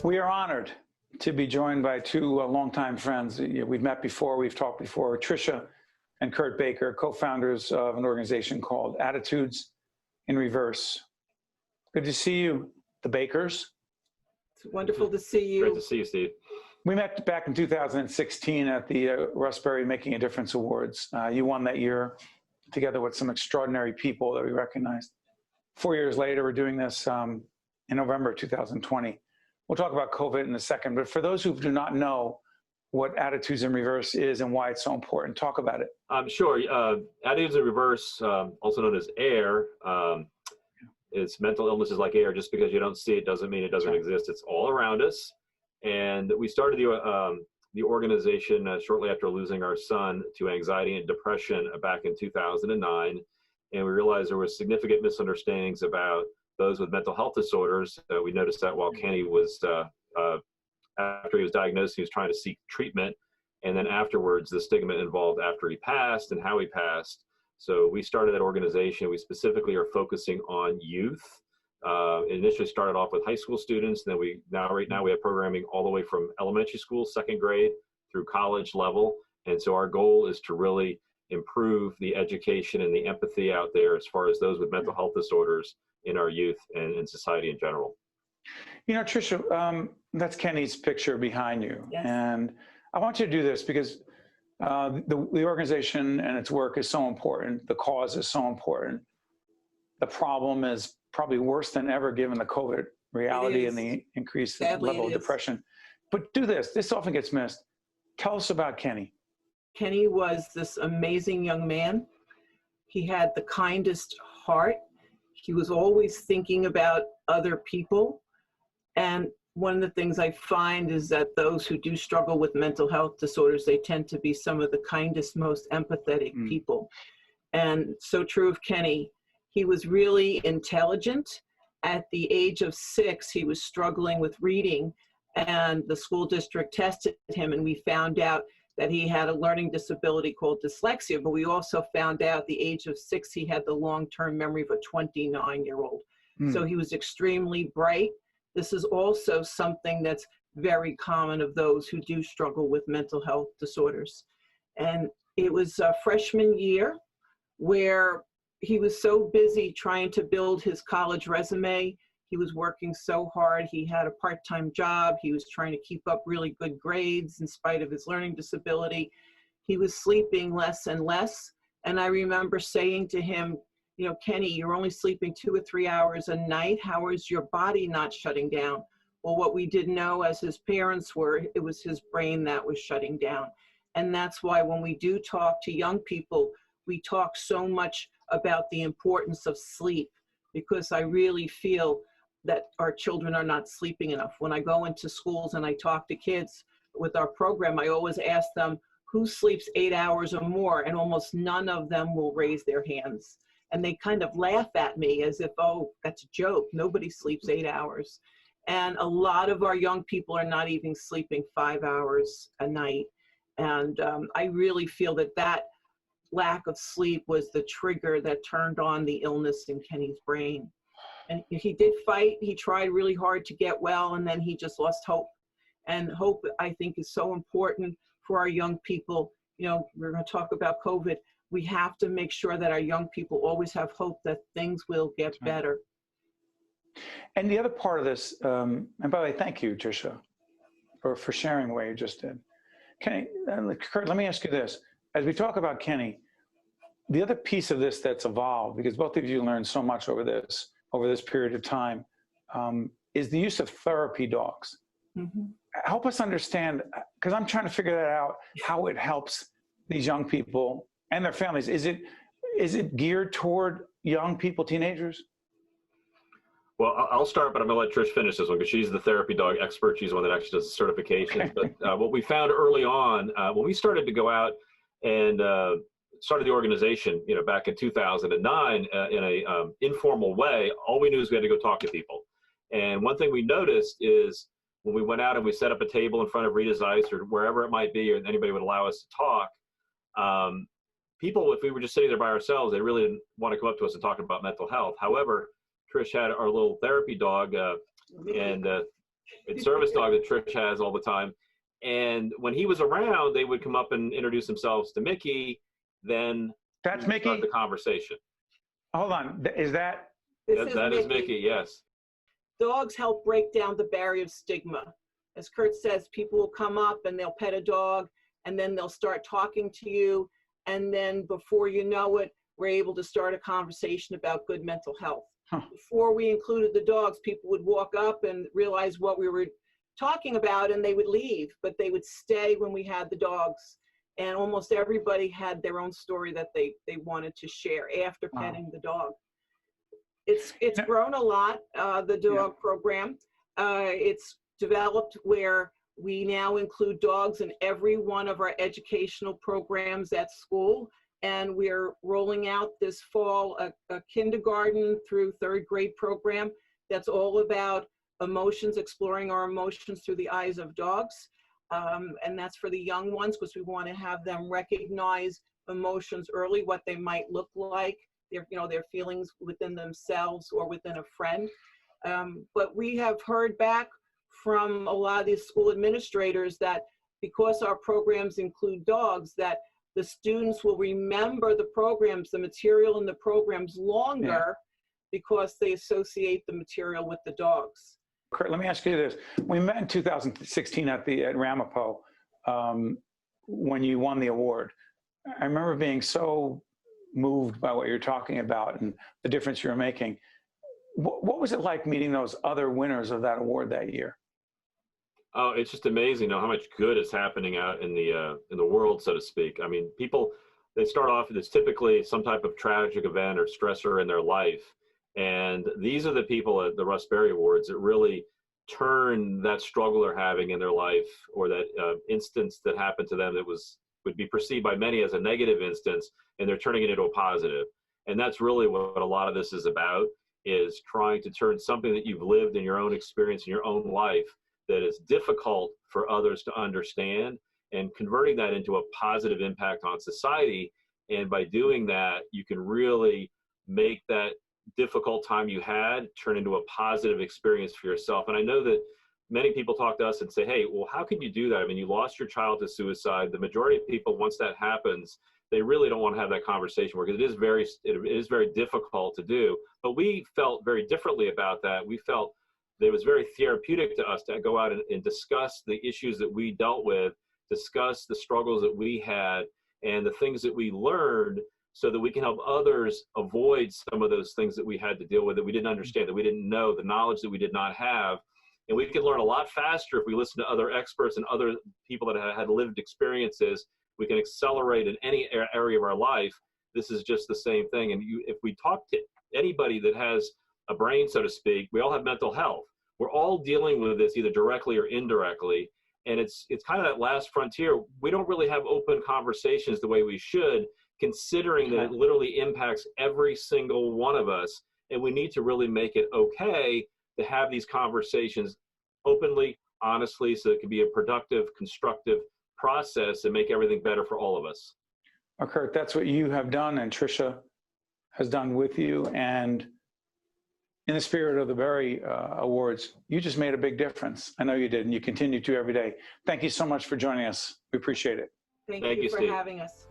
We are honored to be joined by two longtime friends. We've met before, we've talked before. Tricia and Kurt Baker, co-founders of an organization called Attitudes in Reverse. Good to see you, the Bakers. It's wonderful to see you. Great to see you, Steve. We met back in 2016 at the Russ Berrie Making a Difference Awards. You won that year together with some extraordinary people that we recognized. 4 years later, we're doing this in November 2020. We'll talk about COVID in a second, but for those who do not know what Attitudes in Reverse is and why it's so important, talk about it. Sure. Attitudes in Reverse, also known as AIR, it's mental illnesses like air. Just because you don't see it doesn't mean it doesn't exist. It's all around us. And we started the organization shortly after losing our son to anxiety and depression back in 2009. And we realized there were significant misunderstandings about those with mental health disorders. We noticed that while Kenny was, after he was diagnosed, he was trying to seek treatment. And then afterwards, the stigma involved after he passed and how he passed. So we started that organization. We specifically are focusing on youth. It initially started off with high school students. Then right now we have programming all the way from elementary school, second grade, through college level. And so our goal is to really improve the education and the empathy out there as far as those with mental health disorders in our youth and in society in general. You know, Tricia, that's Kenny's picture behind you. Yes. And I want you to do this because the organization and its work is so important. The cause is so important. The problem is probably worse than ever given the COVID reality and the increased level of depression. But do this. This often gets missed. Tell us about Kenny. Kenny was this amazing young man. He had the kindest heart. He was always thinking about other people. And one of the things I find is that those who do struggle with mental health disorders, they tend to be some of the kindest, most empathetic people. And so true of Kenny. He was really intelligent. At the age of 6, he was struggling with reading, and the school district tested him, and we found out that he had a learning disability called dyslexia, but we also found out at the age of 6, he had the long-term memory of a 29-year-old. So he was extremely bright. This is also something that's very common of those who do struggle with mental health disorders. And it was a freshman year where he was so busy trying to build his college resume. He was working so hard. He had a part-time job. He was trying to keep up really good grades in spite of his learning disability. He was sleeping less and less. And I remember saying to him, you know, Kenny, you're only sleeping 2 or 3 hours a night. How is your body not shutting down? Well, what we didn't know as his parents were, it was his brain that was shutting down. And that's why when we do talk to young people, we talk so much about the importance of sleep, because I really feel that our children are not sleeping enough. When I go into schools and I talk to kids with our program, I always ask them, who sleeps 8 hours or more? And almost none of them will raise their hands. And they kind of laugh at me as if, oh, that's a joke. Nobody sleeps 8 hours. And a lot of our young people are not even sleeping 5 hours a night. And I really feel that that lack of sleep was the trigger that turned on the illness in Kenny's brain. And he did fight. He tried really hard to get well, and then he just lost hope. And hope, I think, is so important for our young people. You know, we're going to talk about COVID. We have to make sure that our young people always have hope that things will get better. And the other part of this, and by the way, thank you, Tricia, for sharing the way you just did. Kenny, Kurt, let me ask you this. As we talk about Kenny, the other piece of this that's evolved, because both of you learned so much over this period of time, is the use of therapy dogs. Help us understand, because I'm trying to figure that out, how it helps these young people and their families. Is it geared toward young people, teenagers? Well, I'll start, but I'm going to let Trish finish this one because she's the therapy dog expert. She's the one that actually does the certifications. But what we found early on, when we started to go out and started the organization, you know, back in 2009 in a informal way, all we knew is we had to go talk to people. And one thing we noticed is when we went out and we set up a table in front of Rita's Ice or wherever it might be, or anybody would allow us to talk, people, if we were just sitting there by ourselves, they really didn't want to come up to us and talk about mental health. However, Trish had our little therapy dog, and and service dog that Trish has all the time. And when he was around, they would come up and introduce themselves to Mickey. Then That's start Mickey? the conversation. Hold on. Is that? That is Mickey, yes. Dogs help break down the barrier of stigma. As Kurt says, people will come up and they'll pet a dog, and then they'll start talking to you. And then before you know it, we're able to start a conversation about good mental health. Huh. Before we included the dogs, people would walk up and realize what we were talking about, and they would leave, but they would stay when we had the dogs. And almost everybody had their own story that they wanted to share after petting the dog. It's grown a lot, the dog program. It's developed where we now include dogs in every one of our educational programs at school. And we're rolling out this fall a kindergarten through third grade program that's all about emotions, exploring our emotions through the eyes of dogs. And that's for the young ones, because we want to have them recognize emotions early, what they might look like, their feelings within themselves or within a friend. But we have heard back from a lot of these school administrators that because our programs include dogs, that the students will remember the programs, the material in the programs longer because they associate the material with the dogs. Kurt, let me ask you this. We met in 2016 at Ramapo when you won the award. I remember being so moved by what you're talking about and the difference you're making. What was it like meeting those other winners of that award that year? Oh, it's just amazing how much good is happening out in the world, so to speak. I mean, people, they start off, it's typically some type of tragic event or stressor in their life. And these are the people at the Russ Berrie Awards that really turn that struggle they're having in their life, or that instance that happened to them that would be perceived by many as a negative instance, and they're turning it into a positive. And that's really what a lot of this is about, is trying to turn something that you've lived in your own experience in your own life that is difficult for others to understand, and converting that into a positive impact on society. And by doing that, you can really make that difficult time you had turn into a positive experience for yourself. And I know that many people talk to us and say, hey, well, how can you do that? I mean, you lost your child to suicide. The majority of people, once that happens, they really don't want to have that conversation, because it is very difficult to do. But we felt very differently about that. We felt that it was very therapeutic to us to go out and discuss the issues that we dealt with, discuss the struggles that we had, and the things that we learned, so that we can help others avoid some of those things that we had to deal with, that we didn't understand, that we didn't know, the knowledge that we did not have. And we can learn a lot faster if we listen to other experts and other people that had lived experiences. We can accelerate in any area of our life. This is just the same thing. And if we talk to anybody that has a brain, so to speak, we all have mental health. We're all dealing with this either directly or indirectly. And it's kind of that last frontier. We don't really have open conversations the way we should, considering that it literally impacts every single one of us. And we need to really make it okay to have these conversations openly, honestly, so it can be a productive, constructive process and make everything better for all of us. Well, Kurt, that's what you have done, and Tricia has done with you. And in the spirit of the Berrie Awards, you just made a big difference. I know you did, and you continue to every day. Thank you so much for joining us. We appreciate it. Thank you for Steve. having us.